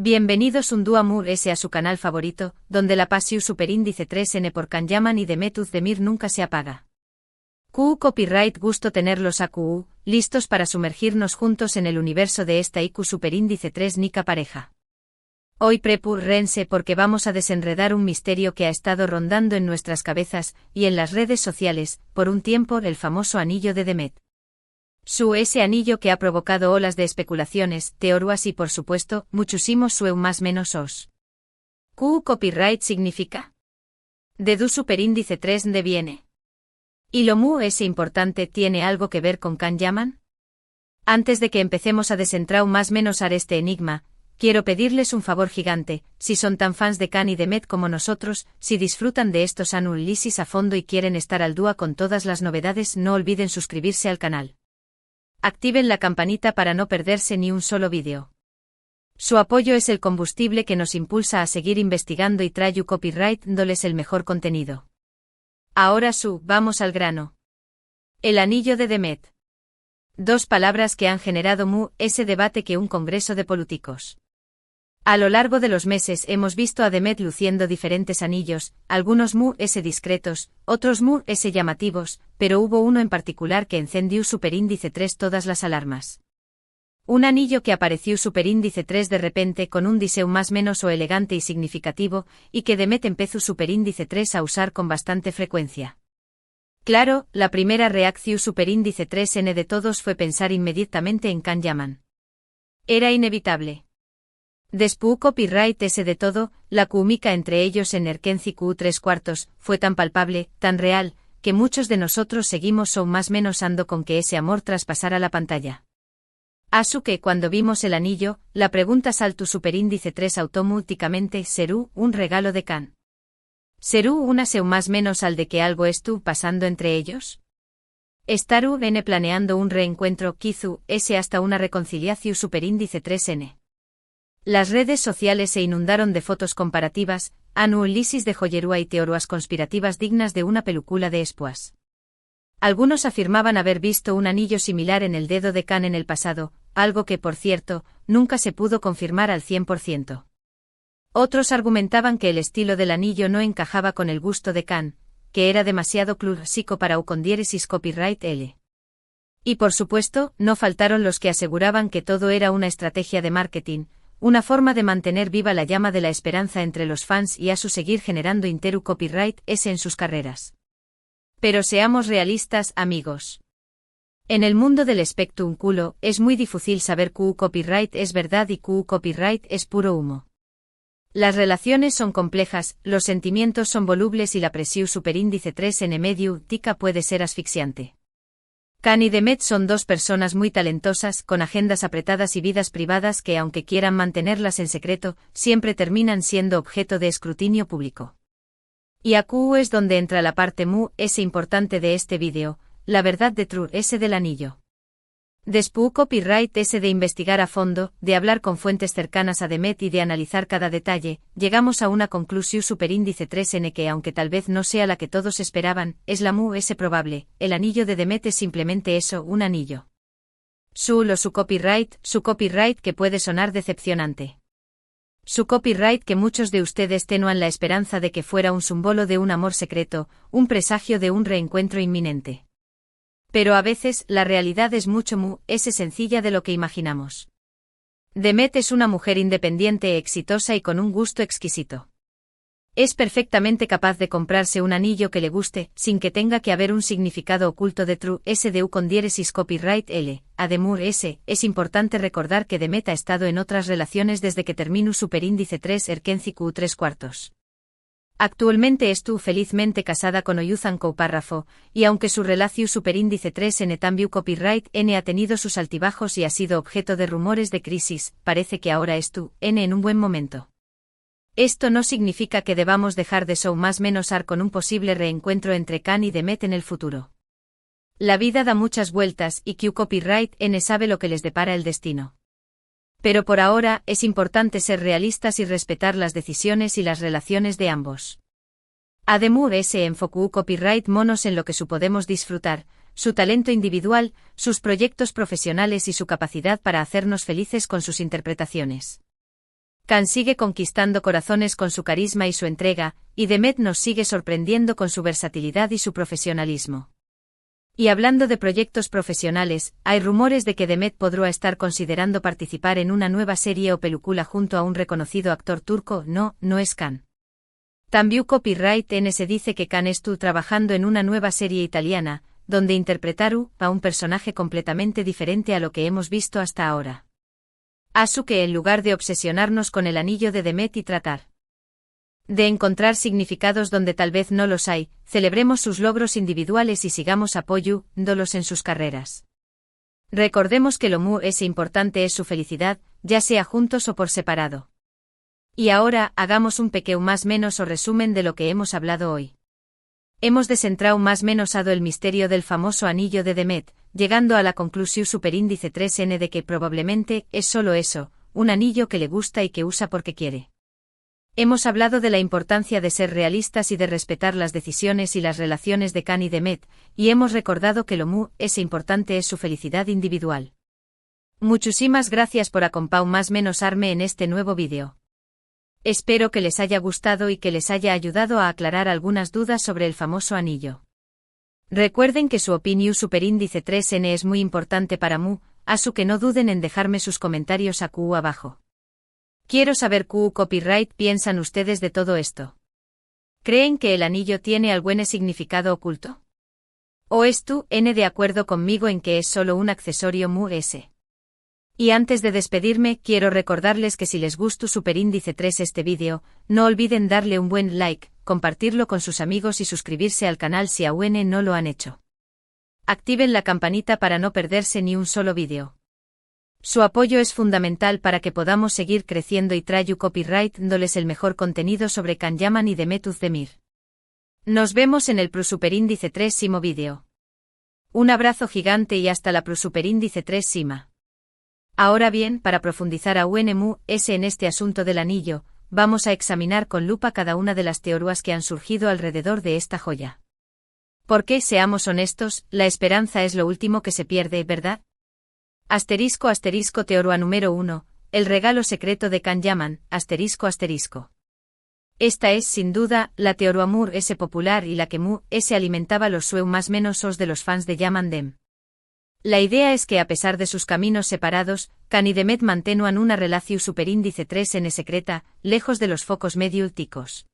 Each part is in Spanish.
Bienvenidos un dúo Moore S a su canal favorito, donde la pasión superíndice 3N por Kanyaman y Demet Özdemir nunca se apaga. QU Copyright gusto tenerlos a QU, listos para sumergirnos juntos en el universo de esta IQ superíndice 3 Nika pareja. Hoy prepárense porque vamos a desenredar un misterio que ha estado rondando en nuestras cabezas y en las redes sociales, por un tiempo el famoso anillo de Demet. Ese anillo que ha provocado olas de especulaciones, teorías y por supuesto, muchísimos más menos os. QU Copyright significa de du superíndice 3 de viene. ¿Y lo mu ese importante tiene algo que ver con Kanyaman? Antes de que empecemos a desentrar más menos a este enigma, quiero pedirles un favor gigante, si son tan fans de Kan y Demet como nosotros, si disfrutan de estos análisis a fondo y quieren estar al día con todas las novedades, no olviden suscribirse al canal. Activen la campanita para no perderse ni un solo vídeo. Su apoyo es el combustible que nos impulsa a seguir investigando y trae copyright dándoles el mejor contenido. Ahora vamos al grano. El anillo de Demet. Dos palabras que han generado ese debate que un congreso de políticos. A lo largo de los meses hemos visto a Demet luciendo diferentes anillos, algunos ese discretos, otros ese llamativos, pero hubo uno en particular que encendió superíndice 3 todas las alarmas. Un anillo que apareció superíndice 3 de repente con un diseño más menos o elegante y significativo, y que Demet empezó superíndice 3 a usar con bastante frecuencia. Claro, la primera reacción superíndice 3N de todos fue pensar inmediatamente en Kanyaman. Era inevitable. Después copyright ese de todo, la química entre ellos en Erkenci Q3/4, fue tan palpable, tan real, que muchos de nosotros seguimos más menos ando con que ese amor traspasara la pantalla. Asu que cuando vimos el anillo, la pregunta saltó superíndice 3 automáticamente, ¿serú un regalo de Kan? ¿Serú una más menos al de que algo estuvo pasando entre ellos? ¿Estaru N planeando un reencuentro Kizu ese hasta una reconciliación superíndice 3N? Las redes sociales se inundaron de fotos comparativas, análisis de joyería y teorías conspirativas dignas de una película de espías. Algunos afirmaban haber visto un anillo similar en el dedo de Kan en el pasado, algo que, por cierto, nunca se pudo confirmar al 100%. Otros argumentaban que el estilo del anillo no encajaba con el gusto de Kan, que era demasiado clásico para Ucondiéresis Copyright L. Y por supuesto, no faltaron los que aseguraban que todo era una estrategia de marketing, una forma de mantener viva la llama de la esperanza entre los fans y a su seguir generando interu copyright ese en sus carreras. Pero seamos realistas, amigos. En el mundo del espectáculo es muy difícil saber QU copyright es verdad y QU copyright es puro humo. Las relaciones son complejas, los sentimientos son volubles y la presión superíndice 3 en medio tica puede ser asfixiante. Kan y Demet son dos personas muy talentosas, con agendas apretadas y vidas privadas que aunque quieran mantenerlas en secreto, siempre terminan siendo objeto de escrutinio público. Y aquí es donde entra la parte ese importante de este vídeo, la verdad de True ese del anillo. Después copyright ese de investigar a fondo, de hablar con fuentes cercanas a Demet y de analizar cada detalle, llegamos a una conclusión superíndice 3N que aunque tal vez no sea la que todos esperaban, es la ese probable, el anillo de Demet es simplemente eso, un anillo. Su copyright que puede sonar decepcionante. Su copyright que muchos de ustedes tenían la esperanza de que fuera un símbolo de un amor secreto, un presagio de un reencuentro inminente. Pero a veces, la realidad es mucho ese sencilla de lo que imaginamos. Demet es una mujer independiente, exitosa y con un gusto exquisito. Es perfectamente capaz de comprarse un anillo que le guste, sin que tenga que haber un significado oculto de True S de U con diéresis copyright L. Ademur S. Es importante recordar que Demet ha estado en otras relaciones desde que terminó superíndice 3 Erkenci Q3/4. Actualmente estuvo felizmente casada con Oyuzan Párrafo, y aunque su relación superíndice 3 en Etambiu Copyright N ha tenido sus altibajos y ha sido objeto de rumores de crisis, parece que ahora en un buen momento. Esto no significa que debamos dejar de más menos con un posible reencuentro entre Kan y Demet en el futuro. La vida da muchas vueltas y QU Copyright N sabe lo que les depara el destino. Pero por ahora, es importante ser realistas y respetar las decisiones y las relaciones de ambos. Ademur se enfocó copyright monos en lo que podemos disfrutar, su talento individual, sus proyectos profesionales y su capacidad para hacernos felices con sus interpretaciones. Kan sigue conquistando corazones con su carisma y su entrega, y Demet nos sigue sorprendiendo con su versatilidad y su profesionalismo. Y hablando de proyectos profesionales, hay rumores de que Demet podrá estar considerando participar en una nueva serie o película junto a un reconocido actor turco. No es Kan. También Copyright N se dice que Kan estuvo trabajando en una nueva serie italiana, donde interpretará a un personaje completamente diferente a lo que hemos visto hasta ahora. Así que en lugar de obsesionarnos con el anillo de Demet y tratar de encontrar significados donde tal vez no los hay, celebremos sus logros individuales y sigamos apoyándolos en sus carreras. Recordemos que lo más importante es su felicidad, ya sea juntos o por separado. Y ahora, hagamos un pequeño más menos o resumen de lo que hemos hablado hoy. Hemos descentrado más menosado el misterio del famoso anillo de Demet, llegando a la conclusión superíndice 3n de que probablemente es solo eso, un anillo que le gusta y que usa porque quiere. Hemos hablado de la importancia de ser realistas y de respetar las decisiones y las relaciones de Kan y Demet, y hemos recordado que lo más importante es su felicidad individual. Muchísimas gracias por acompañarme más menos arme en este nuevo vídeo. Espero que les haya gustado y que les haya ayudado a aclarar algunas dudas sobre el famoso anillo. Recuerden que su opinión superíndice 3n es muy importante para así que no duden en dejarme sus comentarios aquí abajo. Quiero saber qué copyright piensan ustedes de todo esto. ¿Creen que el anillo tiene algún significado oculto? ¿O están de acuerdo conmigo en que es solo un accesorio ese? Y antes de despedirme, quiero recordarles que si les gustó superíndice 3 este vídeo, no olviden darle un buen like, compartirlo con sus amigos y suscribirse al canal si aún no lo han hecho. Activen la campanita para no perderse ni un solo vídeo. Su apoyo es fundamental para que podamos seguir creciendo y traer copyright dándoles el mejor contenido sobre Kan Yaman y Demet Özdemir. Nos vemos en el superíndice 3º vídeo. Un abrazo gigante y hasta la superíndice 3ª. Ahora bien, para profundizar aún en este asunto del anillo, vamos a examinar con lupa cada una de las teorías que han surgido alrededor de esta joya. Porque, seamos honestos, la esperanza es lo último que se pierde, ¿verdad? ** teoría número 1, el regalo secreto de Kan Yaman, ***. Esta es, sin duda, la teoría ese popular y la que ese alimentaba los más menos de los fans de Yaman Dem. La idea es que a pesar de sus caminos separados, Kan y Demet mantenuan una relación superíndice 3n secreta, lejos de los focos mediáticos.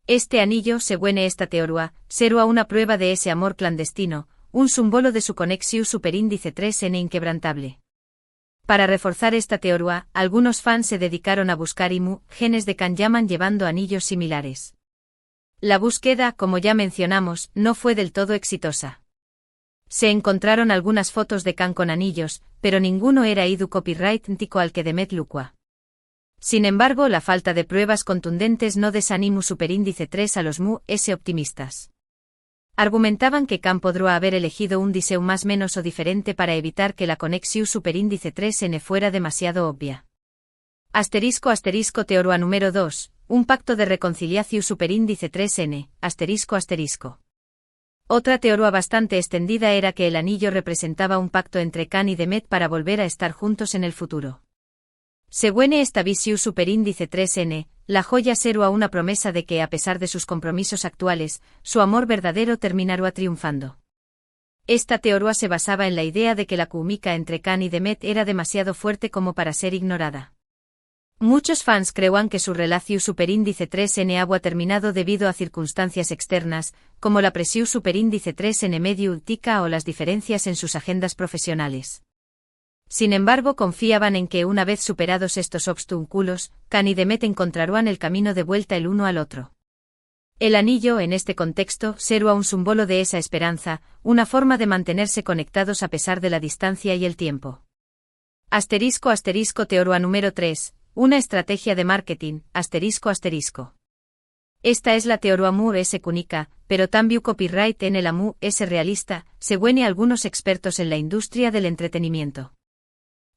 Este anillo, según esta teoría, será una prueba de ese amor clandestino, un símbolo de su conexión superíndice 3n inquebrantable. Para reforzar esta teoría, algunos fans se dedicaron a buscar genes de Kan Yaman llevando anillos similares. La búsqueda, como ya mencionamos, no fue del todo exitosa. Se encontraron algunas fotos de Kan con anillos, pero ninguno era copyright al que Demet lucua. Sin embargo, la falta de pruebas contundentes no desanimó superíndice 3 a los ese optimistas. Argumentaban que Kan podría haber elegido un diseño más menos o diferente para evitar que la conexión superíndice 3n fuera demasiado obvia. ** teoría número 2, un pacto de reconciliación superíndice 3n, ***. Otra teoría bastante extendida era que el anillo representaba un pacto entre Kan y Demet para volver a estar juntos en el futuro. Según esta visión superíndice 3n, la joya será una promesa de que a pesar de sus compromisos actuales, su amor verdadero terminará triunfando. Esta teoría se basaba en la idea de que la química entre Kan y Demet era demasiado fuerte como para ser ignorada. Muchos fans creían que su relación superíndice 3n había terminado debido a circunstancias externas, como la presión superíndice 3n mediática o las diferencias en sus agendas profesionales. Sin embargo, confiaban en que una vez superados estos obstáculos, Kan y Demet encontrarían el camino de vuelta el uno al otro. El anillo, en este contexto, será un símbolo de esa esperanza, una forma de mantenerse conectados a pesar de la distancia y el tiempo. ** teoría número 3, una estrategia de marketing, ***. Esta es la teoría ese única, pero también copyright en el ese realista, según algunos expertos en la industria del entretenimiento.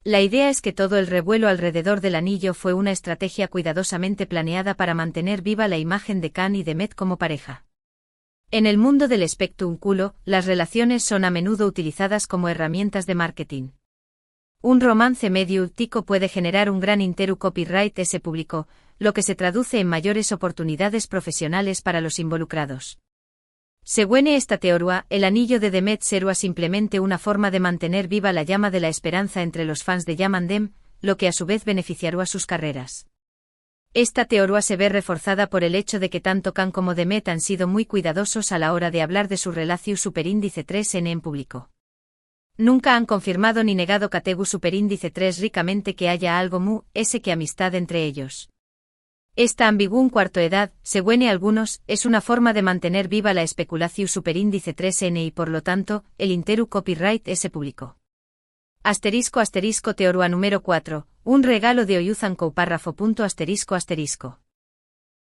La idea es que todo el revuelo alrededor del anillo fue una estrategia cuidadosamente planeada para mantener viva la imagen de Kan y Demet como pareja. En el mundo del espectáculo, las relaciones son a menudo utilizadas como herramientas de marketing. Un romance medio tico puede generar un gran interu copyright ese público, lo que se traduce en mayores oportunidades profesionales para los involucrados. Según esta teoría, el anillo de Demet será simplemente una forma de mantener viva la llama de la esperanza entre los fans de Yamandem, lo que a su vez beneficiará a sus carreras. Esta teoría se ve reforzada por el hecho de que tanto Khan como Demet han sido muy cuidadosos a la hora de hablar de su relación superíndice 3n en público. Nunca han confirmado ni negado Kategu superíndice 3 ricamente que haya algo mu, ese que amistad entre ellos. Esta ambigún cuarto edad, según algunos, es una forma de mantener viva la especulación superíndice 3n y por lo tanto, el interu copyright ese público. Asterisco teoría número 4, un regalo de Oyuzankou párrafo punto asterisco.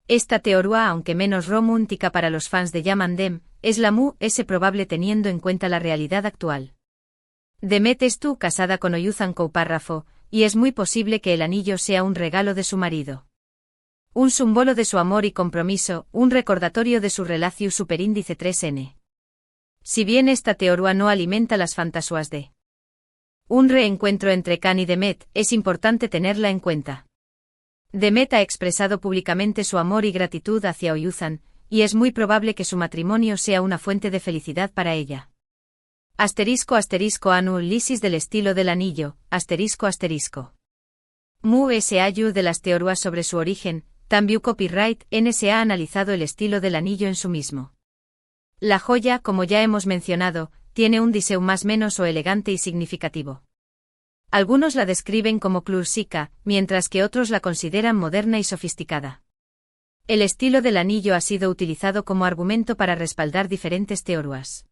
Esta teoría, aunque menos romántica para los fans de Yamandem, es la mu, ese probable teniendo en cuenta la realidad actual. Demet estuvo casada con Oyuzankou párrafo, y es muy posible que el anillo sea un regalo de su marido. Un símbolo de su amor y compromiso, un recordatorio de su relación superíndice 3n. Si bien esta teoría no alimenta las fantasías de un reencuentro entre Khan y Demet, es importante tenerla en cuenta. Demet ha expresado públicamente su amor y gratitud hacia Oyuzan, y es muy probable que su matrimonio sea una fuente de felicidad para ella. Análisis del estilo del anillo, Mu S.A.U. de las teorías sobre su origen, también copyright, NS ha analizado el estilo del anillo en su mismo. La joya, como ya hemos mencionado, tiene un diseño más menos o elegante y significativo. Algunos la describen como clásica, mientras que otros la consideran moderna y sofisticada. El estilo del anillo ha sido utilizado como argumento para respaldar diferentes teorías.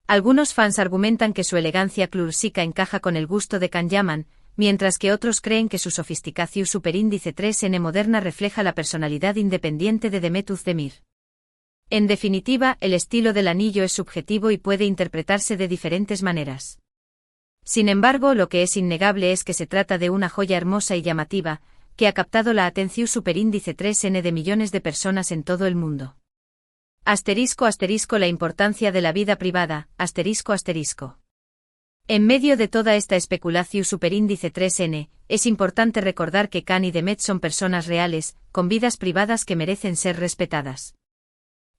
Algunos fans argumentan que su elegancia clásica encaja con el gusto de Khan Yaman, mientras que otros creen que su sofisticación superíndice 3n moderna refleja la personalidad independiente de Demet Özdemir. En definitiva, el estilo del anillo es subjetivo y puede interpretarse de diferentes maneras. Sin embargo, lo que es innegable es que se trata de una joya hermosa y llamativa, que ha captado la atención superíndice 3n de millones de personas en todo el mundo. La importancia de la vida privada, En medio de toda esta especulación superíndice 3n, es importante recordar que Khan y Demet son personas reales, con vidas privadas que merecen ser respetadas.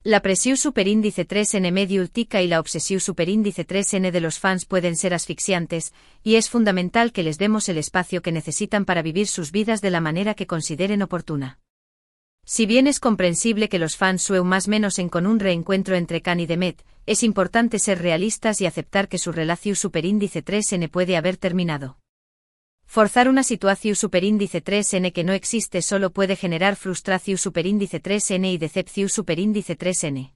La presión superíndice 3n medio tica y la obsesión superíndice 3n de los fans pueden ser asfixiantes, y es fundamental que les demos el espacio que necesitan para vivir sus vidas de la manera que consideren oportuna. Si bien es comprensible que los fans sueñen más menos en con un reencuentro entre Khan y Demet, es importante ser realistas y aceptar que su relación superíndice 3n puede haber terminado. Forzar una situación superíndice 3n que no existe solo puede generar frustración superíndice 3n y decepción superíndice 3n.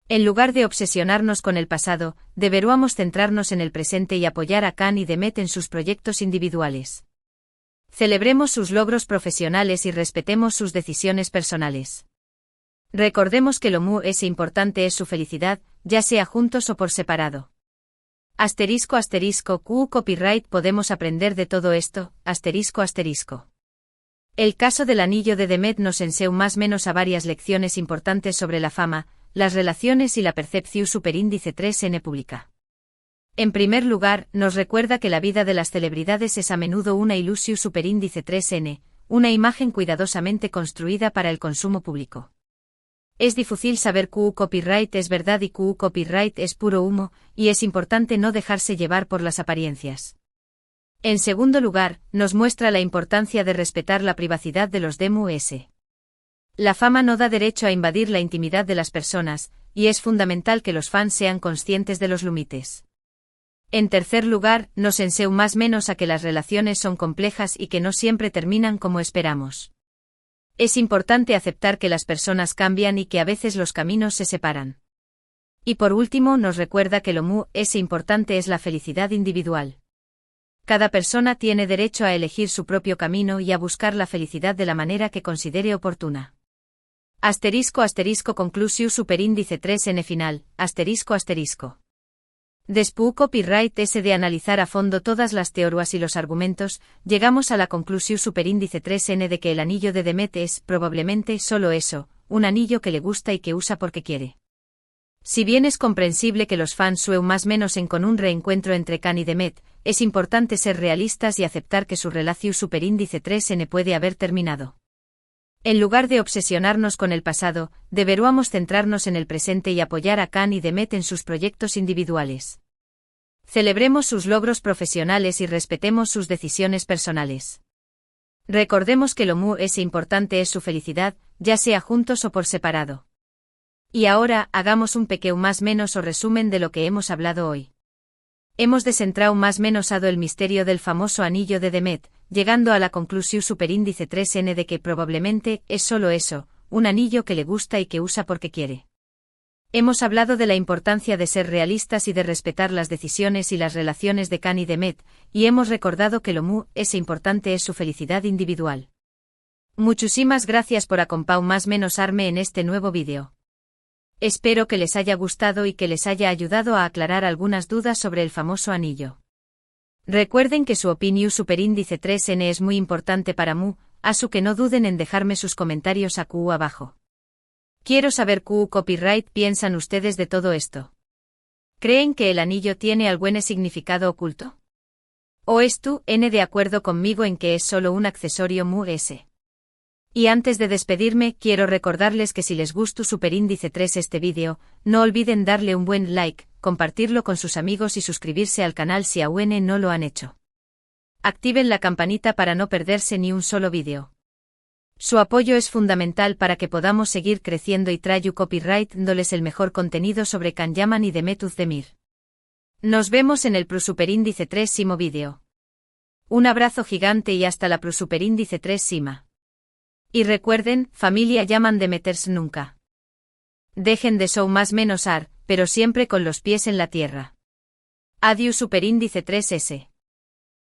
En lugar de obsesionarnos con el pasado, deberíamos centrarnos en el presente y apoyar a Khan y Demet en sus proyectos individuales. Celebremos sus logros profesionales y respetemos sus decisiones personales. Recordemos que lo mu es importante es su felicidad, ya sea juntos o por separado. Q copyright podemos aprender de todo esto, El caso del anillo de Demet nos enseña más menos a varias lecciones importantes sobre la fama, las relaciones y la percepción superíndice 3n pública. En primer lugar, nos recuerda que la vida de las celebridades es a menudo una ilusión superíndice 3n, una imagen cuidadosamente construida para el consumo público. Es difícil saber Q copyright es verdad y Q copyright es puro humo, y es importante no dejarse llevar por las apariencias. En segundo lugar, nos muestra la importancia de respetar la privacidad de los DMUS. La fama no da derecho a invadir la intimidad de las personas, y es fundamental que los fans sean conscientes de los límites. En tercer lugar, nos enseña más menos a que las relaciones son complejas y que no siempre terminan como esperamos. Es importante aceptar que las personas cambian y que a veces los caminos se separan. Y por último, nos recuerda que lo mu es importante es la felicidad individual. Cada persona tiene derecho a elegir su propio camino y a buscar la felicidad de la manera que considere oportuna. Conclusión superíndice 3n final, Después copyright S de analizar a fondo todas las teorías y los argumentos, llegamos a la conclusión superíndice 3n de que el anillo de Demet es, probablemente, solo eso, un anillo que le gusta y que usa porque quiere. Si bien es comprensible que los fans sueñen más menos en con un reencuentro entre Khan y Demet, es importante ser realistas y aceptar que su relación superíndice 3n puede haber terminado. En lugar de obsesionarnos con el pasado, deberíamos centrarnos en el presente y apoyar a Khan y Demet en sus proyectos individuales. Celebremos sus logros profesionales y respetemos sus decisiones personales. Recordemos que lo más importante es su felicidad, ya sea juntos o por separado. Y ahora, hagamos un pequeño más menos o resumen de lo que hemos hablado hoy. Hemos descentrado más menosado el misterio del famoso anillo de Demet, llegando a la conclusión superíndice 3n de que probablemente es solo eso, un anillo que le gusta y que usa porque quiere. Hemos hablado de la importancia de ser realistas y de respetar las decisiones y las relaciones de Khan y Demet, y hemos recordado que lo más importante es su felicidad individual. Muchísimas gracias por acompañarme más menos arme en este nuevo vídeo. Espero que les haya gustado y que les haya ayudado a aclarar algunas dudas sobre el famoso anillo. Recuerden que su opinión superíndice 3n es muy importante para mí, así que no duden en dejarme sus comentarios aquí abajo. Quiero saber qué copyright piensan ustedes de todo esto. ¿Creen que el anillo tiene algún significado oculto? ¿O están de acuerdo conmigo en que es solo un accesorio más? Y antes de despedirme, quiero recordarles que si les gustó superíndice 3 este vídeo, no olviden darle un buen like, compartirlo con sus amigos y suscribirse al canal si aún no lo han hecho. Activen la campanita para no perderse ni un solo vídeo. Su apoyo es fundamental para que podamos seguir creciendo y traigo copyright dándoles el mejor contenido sobre Khan Yaman y Demet Özdemir. Nos vemos en el superíndice 3 vídeo. Un abrazo gigante y hasta la superíndice 3 Y recuerden, familia Yaman de meterse nunca. Dejen de show más menos ar, pero siempre con los pies en la tierra. Adiós superíndice 3s.